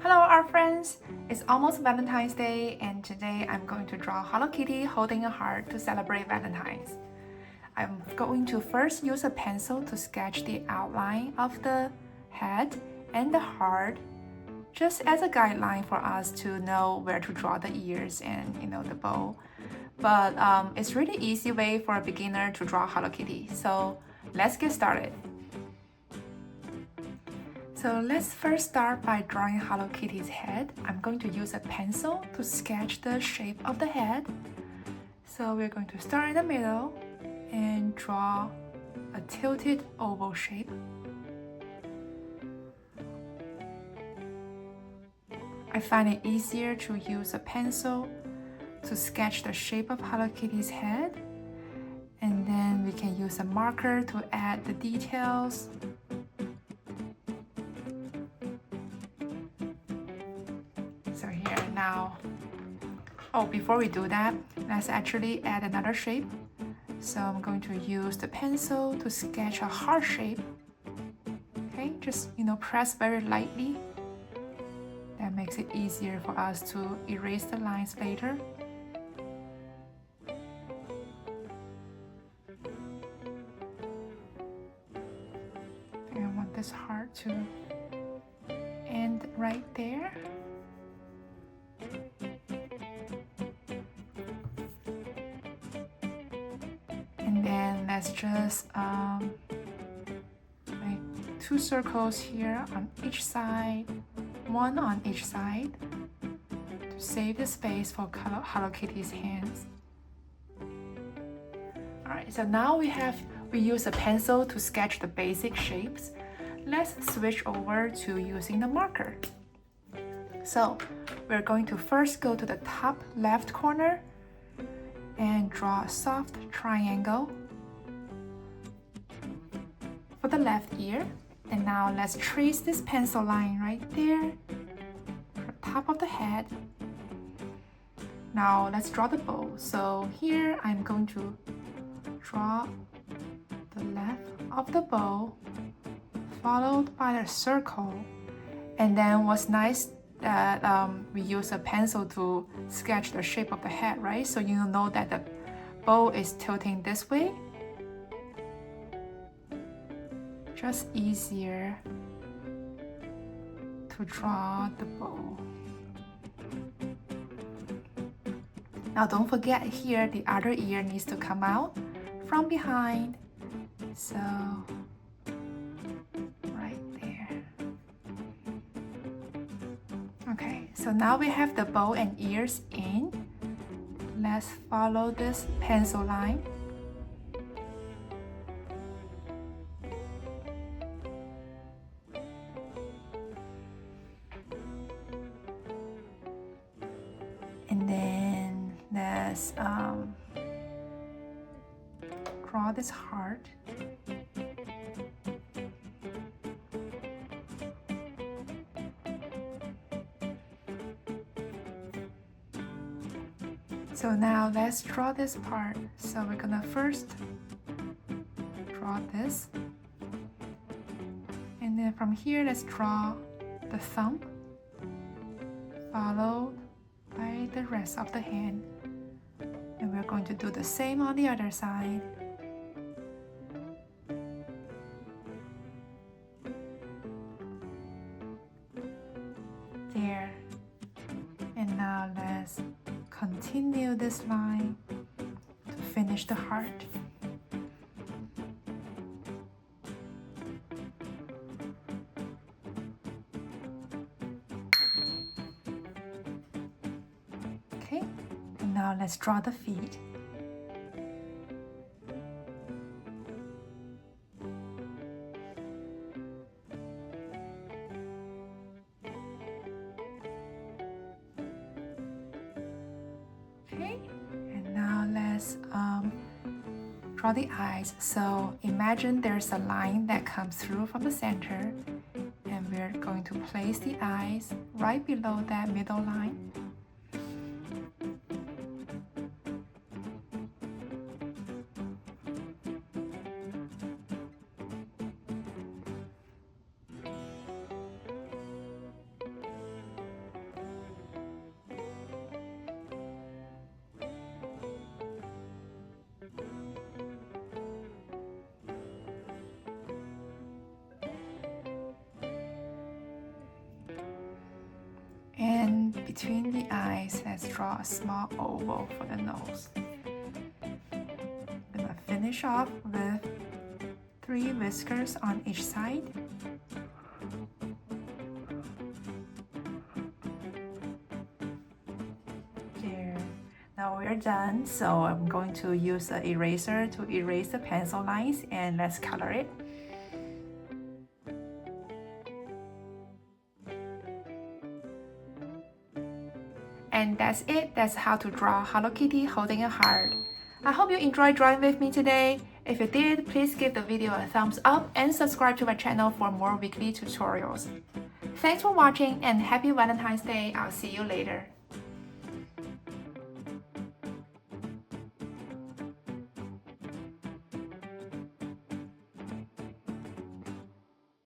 Hello, our friends! It's almost Valentine's Day, and today I'm going to draw Hello Kitty holding a heart to celebrate Valentine's. I'm going to first use a pencil to sketch the outline of the head and the heart, just as a guideline for us to know where to draw the ears and the bow. But it's really easy way for a beginner to draw Hello Kitty. So let's get started. So let's first start by drawing Hello Kitty's head. I'm going to use a pencil to sketch the shape of the head. So we're going to start in the middle and draw a tilted oval shape. I find it easier to use a pencil to sketch the shape of Hello Kitty's head, and then we can use a marker to add the details. So here now, before we do that, let's actually add another shape. So I'm going to use the pencil to sketch a heart shape. Okay, just press very lightly. That makes it easier for us to erase the lines later. I want this heart to end right there. And then let's just make two circles here on each side, one on each side, to save the space for Hello Kitty's hands. Alright, so now we use a pencil to sketch the basic shapes. Let's switch over to using the marker. So we're going to first go to the top left corner and draw a soft triangle for the left ear. And now let's trace this pencil line right there for the top of the head. Now let's draw the bow. So here I'm going to draw the left of the bow followed by a circle. And then what's nice that we use a pencil to sketch the shape of the head, right? So you know that the bow is tilting this way. Just easier to draw the bow. Now don't forget here, the other ear needs to come out from behind. So okay, so now we have the bow and ears in. Let's follow this pencil line. And then let's draw this heart. So now let's draw this part. So we're gonna first draw this. And then from here, let's draw the thumb, followed by the rest of the hand. And we're going to do the same on the other side. There. And now let's continue this line to finish the heart. Okay, and now let's draw the feet. And now let's draw the eyes. So imagine there's a line that comes through from the center, and we're going to place the eyes right below that middle line. between the eyes, let's draw a small oval for the nose. I'm gonna finish off with 3 whiskers on each side. There. Now we're done, so I'm going to use an eraser to erase the pencil lines, and let's color it. And that's it. That's how to draw Hello Kitty holding a heart. I hope you enjoyed drawing with me today. If you did, please give the video a thumbs up and subscribe to my channel for more weekly tutorials. Thanks for watching and happy Valentine's Day. I'll see you later.